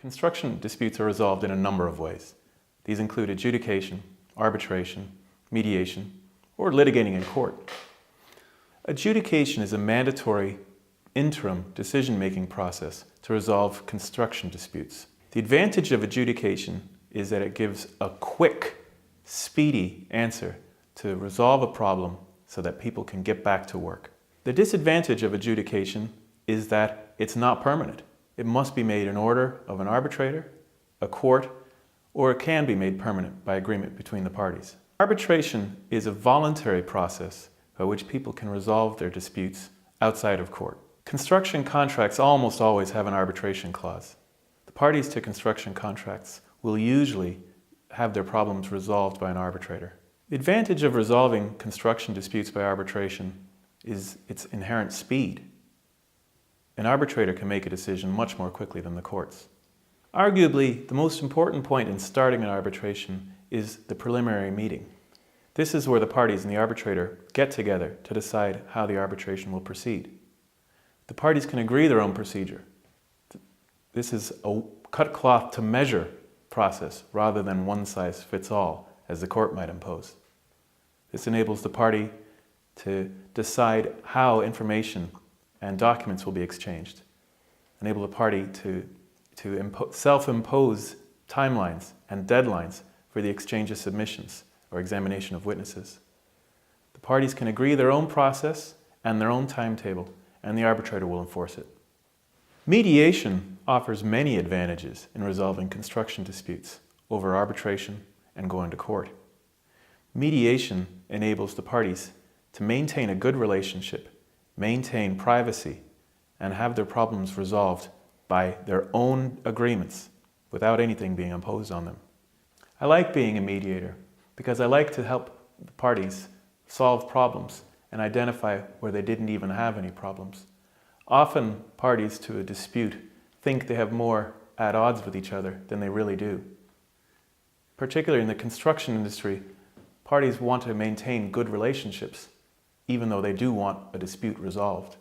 Construction disputes are resolved in a number of ways. These include adjudication, arbitration, mediation, or litigating in court. Adjudication is a mandatory interim decision-making process to resolve construction disputes. The advantage of adjudication is that it gives a quick, speedy answer to resolve a problem so that people can get back to work. The disadvantage of adjudication is that it's not permanent. It must be made in order of an arbitrator, a court, or it can be made permanent by agreement between the parties. Arbitration is a voluntary process by which people can resolve their disputes outside of court. Construction contracts almost always have an arbitration clause. The parties to construction contracts will usually have their problems resolved by an arbitrator. The advantage of resolving construction disputes by arbitration is its inherent speed. An arbitrator can make a decision much more quickly than the courts. Arguably, the most important point in starting an arbitration is the preliminary meeting. This is where the parties and the arbitrator get together to decide how the arbitration will proceed. The parties can agree their own procedure. This is a cut cloth to measure process rather than one size fits all, as the court might impose. This enables the party to decide how information and documents will be exchanged. Enable the party to self-impose timelines and deadlines for the exchange of submissions or examination of witnesses. The parties can agree their own process and their own timetable, and the arbitrator will enforce it. Mediation offers many advantages in resolving construction disputes over arbitration and going to court. Mediation enables the parties to maintain a good relationship, maintain privacy, and have their problems resolved by their own agreements without anything being imposed on them. I like being a mediator because I like to help the parties solve problems and identify where they didn't even have any problems. Often parties to a dispute think they have more at odds with each other than they really do. Particularly in the construction industry, parties want to maintain good relationships even though they do want a dispute resolved.